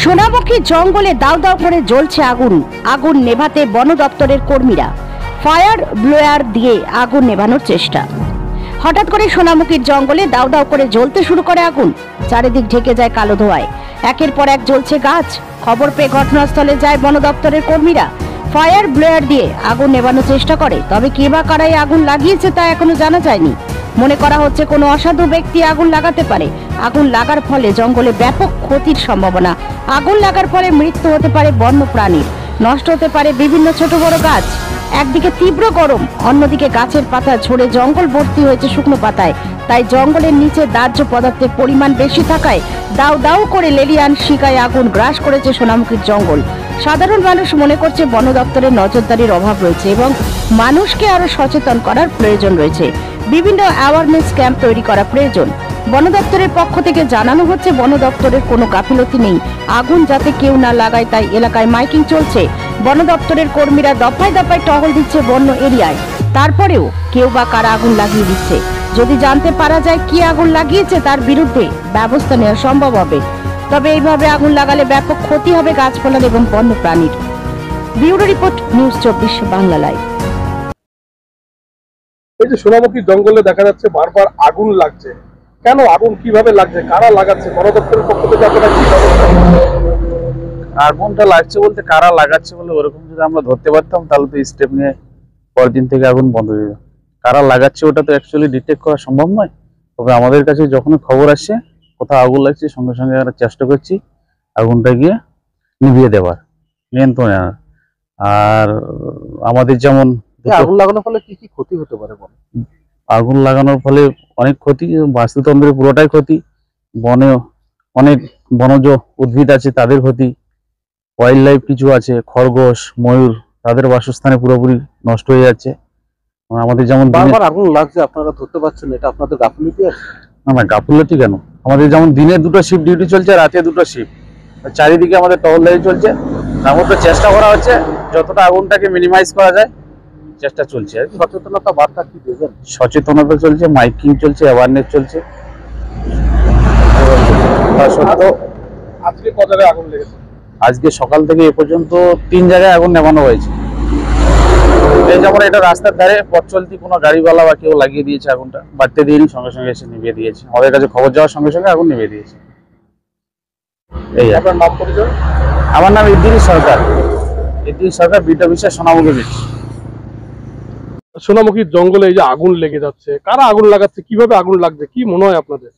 সোনামুখী জঙ্গলে দাউ দাউ করে জ্বলছে আগুন। আগুন নেভাতে বন দপ্তরের কর্মীরা ফায়ার ব্লোয়ার দিয়ে আগুন নেভানোর চেষ্টা। হঠাৎ করে সোনামুখীর জঙ্গলে দাউ দাউ করে জ্বলতে শুরু করে আগুন। চারিদিক ঢেকে যায় কালো ধোঁয়ায়। একের পর এক জ্বলছে গাছ। খবর পেয়ে ঘটনাস্থলে যায় বন দপ্তরের কর্মীরা। ফায়ার ব্লোয়ার দিয়ে আগুন নেভানোর চেষ্টা করে, তবে কে বা কারাই আগুন লাগিয়েছে তা এখনো জানা যায়নি। মনে করা হচ্ছে কোনো অসাধু ব্যক্তি আগুন লাগাতে পারে। আগুন লাগার ফলে জঙ্গলে ব্যাপক ক্ষতির সম্ভাবনা। আগুন লাগার ফলে মৃত্যু হতে পারে বন্য প্রাণীর, নষ্ট হতে পারে বিভিন্ন ছোট বড় গাছ। একদিকে তীব্র গরম, অন্যদিকে গাছের পাতা ঝরে জঙ্গল ভর্তি হয়েছে শুকনো পাতায়। তাই জঙ্গলের নিচে দাহ্য পদার্থের পরিমাণ বেশি থাকায় দাউ দাউ করে লেলিয়ান শিকায় আগুন গ্রাস করেছে সোনামুখীর জঙ্গল। সাধারণ মানুষ মনে করছে বন দপ্তরের নজরদারির অভাব রয়েছে এবং মানুষকে আরো সচেতন করার প্রয়োজন রয়েছে। বিভিন্ন অ্যাওয়ারনেস ক্যাম্প তৈরি করা প্রয়োজন। বন দপ্তরের পক্ষ থেকে জানানো হচ্ছে বন দপ্তরের কোনো গাফিলতি নেই, আগুন যাতে কেউ না লাগায় তাই এলাকায় মাইকিং চলছে। বন দপ্তরের কর্মীরা দফায় দফায় টহল দিচ্ছে বন্য এরিয়ায়। তারপরেও কেউ বা কারা আগুন লাগিয়ে দিচ্ছে। যদি জানতে পারা যায় কি আগুন লাগিয়েছে তার বিরুদ্ধে ব্যবস্থা নেওয়া সম্ভব হবে। তবে এইভাবে আগুন লাগালে ব্যাপক ক্ষতি হবে গাছপালার এবং বন্য প্রাণীর। Bureau report, news 24 Bangla live. এই যে সোনামুখী জঙ্গলে দেখা যাচ্ছে বারবার আগুন লাগছে, কেন আগুন কিভাবে লাগছে, কারা লাগাচ্ছে, বন দপ্তরের পক্ষ থেকে আপনারা কি ব্যবস্থা? আগুনটা লাগছে বলতে কারা লাগাচ্ছে বলে ওরকম যদি আমরা ধরতে পারতাম তাহলে তো স্টেপ নিয়ে পরের দিন থেকে আগুন বন্ধ হয়ে যাবে। কারা লাগাচ্ছে ওটা তো অ্যাকচুয়ালি ডিটেক্ট করা সম্ভব নয়। তবে আমাদের কাছে যখন খবর আসছে কোথাও আগুন লাগছে, সঙ্গে সঙ্গে আমরা চেষ্টা করছি আগুনটা গিয়ে নিভিয়ে দেওয়ার, নিয়ন্ত্রণে আনার। আর আমাদের যেমন আগুন লাগানোর ফলে কি কি ক্ষতি হতে পারে? আগুন লাগানোর ফলে অনেক ক্ষতি, বাস্তুতন্ত্রের পুরোটাই ক্ষতি, বনে অনেক বনজ উদ্ভিদ আছে তাদের ক্ষতি, ওয়াইল্ড লাইফ কিছু আছে, খরগোশ, ময়ূর, তাদের বাসস্থানে পুরোপুরি নষ্ট হয়ে যাচ্ছে। আমাদের যেমন বারবার আগুন লাগছে আপনারা ধরতে পারছেন, এটা আপনাদের গাফিলতি আছে? না, গাফিলতি কেন, আমাদের যেমন দিনে দুটো শিফট ডিউটি চলছে, রাতে দুটো শিফট, চারিদিকে আমাদের টহলদারি চলছে। তার মধ্যে চেষ্টা করা হচ্ছে যতটা আগুনটাকে মিনিমাইজ করা যায়, চেষ্টা চলছে। সচেতনতা বার্তা কি দেবেন? সচেতনতা চলছে, মাইকিং চলছে, অ্যাওয়ারনেস চলছে। আজকে কত জায়গায় আগুন লেগেছে? আজকে সকাল থেকে এ পর্যন্ত 3 জায়গায় আগুন নেভানো হয়েছে। এই যেমন এটা রাস্তার ধারে পথ চলতি কোনো গাড়িওয়ালা বা কেউ লাগিয়ে দিয়েছে, আগুনটা বাড়তে দিইনি, সঙ্গে সঙ্গে এসে নিভিয়ে দিয়েছে। আমাদের কাছে খবর যাওয়ার সঙ্গে সঙ্গে আগুন নিভিয়ে দিয়েছে। এই আপনার নাম পরিচয়? আমার নাম ইদ্রিস সরকার, ইদ্রিস সরকার, বিটা বিশ্বাস, সোনামুখী বিচ। সোনামুখীর জঙ্গলে এই যে আগুন লেগে যাচ্ছে, কারা আগুন লাগাচ্ছে, কিভাবে আগুন লাগছে, কি মনে হয় আপনাদের?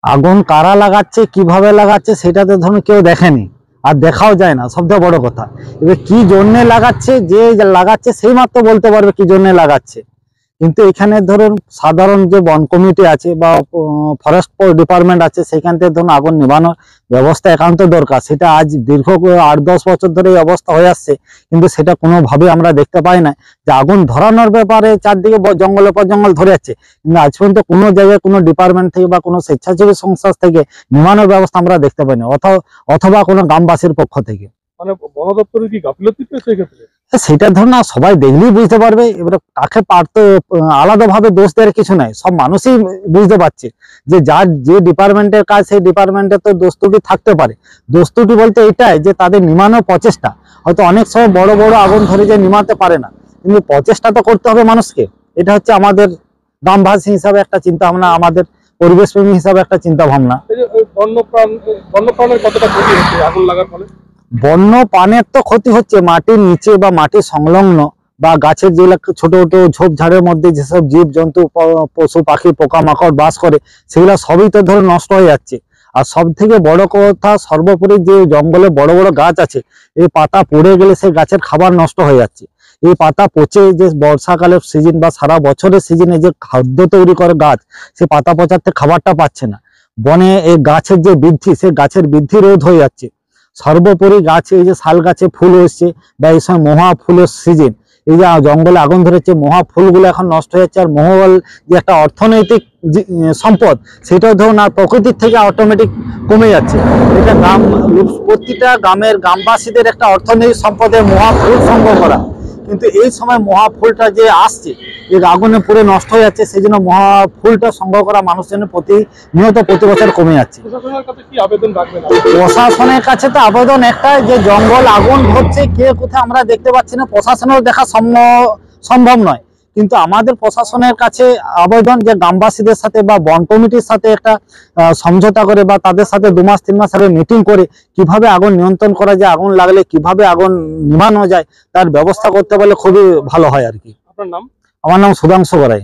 আগুন কারা লাগাচ্ছে, কিভাবে লাগাচ্ছে সেটা তো ধরুন কেউ দেখেনি আর দেখাও যায় না, সবচেয়ে বড় কথা। এবার কি জন্য লাগাচ্ছে, যে লাগাচ্ছে সেই মাত্র বলতে পারবে কি জন্য লাগাচ্ছে। কিন্তু এখানে ধরুন সাধারণ যে বন কমিটি আছে বা ফরেস্ট ডিপার্টমেন্ট আছে, সেখান থেকে ধরুন আগুন নিভানোর ব্যবস্থা একান্ত দরকার। সেটা আজ দীর্ঘ 8-10 বছর ধরে এই অবস্থা হয়ে আসছে, কিন্তু সেটা কোনোভাবে আমরা দেখতে পাই না যে আগুন ধরানোর ব্যাপারে চারদিকে জঙ্গলের পর জঙ্গল ধরে যাচ্ছে, কিন্তু আজ পর্যন্ত কোনো জায়গায় কোনো ডিপার্টমেন্ট থেকে বা কোনো স্বেচ্ছাসেবী সংস্থা থেকে নিভানোর ব্যবস্থা আমরা দেখতে পাই না, অথবা কোনো গ্রামবাসীর পক্ষ থেকে। মানে বন দপ্তরের কি গাফিলতি রয়েছে এক্ষেত্রে? সেটা ধরুন না সবাই দেখলেই বুঝতে পারবে। এবারে কাকে পারতো আলাদাভাবে দোষ দেওয়ার কিছু নাই, সব মানুষই বুঝতে পারছে যে যার যে ডিপার্টমেন্টের কাজ সেই ডিপার্টমেন্টে তো দোষ ত্রুটি থাকতে পারে। দোষ ত্রুটি বলতে এটাই যে তাদের নিমানোর প্রচেষ্টা, হয়তো অনেক সময় বড় বড় আগুন ধরে যে নিমাতে পারে না, কিন্তু প্রচেষ্টা তো করতে হবে মানুষকে। এটা হচ্ছে আমাদের গ্রামবাসী হিসাবে একটা চিন্তা ভাবনা, আমাদের পরিবেশ প্রেমী হিসাবে একটা চিন্তা ভাবনা। বন্যপ্রাণের কতটা ক্ষতি হচ্ছে আগুন লাগার ফলে? বন্য প্রাণের তো ক্ষতি হচ্ছে, মাটির নিচে বা মাটির সংলগ্ন বা গাছের যেগুলো ছোট ছোট ঝোপঝাড়ের মধ্যে যেসব জীব জন্তু, পশু পাখি, পোকামাকড় বাস করে, সেগুলো সবই তো ধরে নষ্ট হয়ে যাচ্ছে। আর সব থেকে বড় কথা, সর্বোপরি যে জঙ্গলে বড় বড় গাছ আছে, এই পাতা পড়ে গেলে সেই গাছের খাবার নষ্ট হয়ে যাচ্ছে। এই পাতা পচে যে বর্ষাকালের সিজন বা সারা বছরের সিজনে যে খাদ্য তৈরি করে গাছ, সে পাতা পচাতে খাবারটা পাচ্ছে না। বনে এই গাছের যে বৃদ্ধি, সে গাছের বৃদ্ধি রোধ হয়ে যাচ্ছে। সর্বোপরি গাছে এই যে শাল গাছে ফুল হচ্ছে বা এই সময় মহা ফুলের সিজন, এই যে জঙ্গলে আগুন ধরেছে, মহা ফুলগুলো এখন নষ্ট হয়ে যাচ্ছে। আর মহল যে একটা অর্থনৈতিক সম্পদ, সেটাও ধরুন আর প্রকৃতির থেকে অটোমেটিক কমে যাচ্ছে। এটা প্রতিটা গ্রামের গ্রামবাসীদের একটা অর্থনৈতিক সম্পদের মহা ফুল সংগ্রহ করা, কিন্তু এই সময় মহাফুলটা যে আসছে এই আগুনে পুরো নষ্ট হয়ে যাচ্ছে, সেই জন্য মহাফুলটা সংগ্রহ করা মানুষজনের প্রতিনিয়ত প্রতি বছর কমে যাচ্ছে। প্রশাসনের কাছে কি আবেদন রাখবেন? প্রশাসনের কাছে তো আবেদন একটাই, যে জঙ্গল আগুন হচ্ছে কে কোথায় আমরা দেখতে পাচ্ছি না, প্রশাসনেরও দেখা সম্ভব নয়, কিন্তু আমাদের প্রশাসনের কাছে আবেদন যে গ্রামবাসীদের সাথে বা বন কমিটির সাথে একটা সমঝোতা করে বা তাদের সাথে 2 মাস 3 মাস আগে মিটিং করে কিভাবে আগুন নিয়ন্ত্রণ করা যায়, আগুন লাগলে কিভাবে আগুন নিভানো যায় তার ব্যবস্থা করতে পারলে খুবই ভালো হয় আর কি। আপনার নাম? আমার নাম সুধাংশু গড়াই।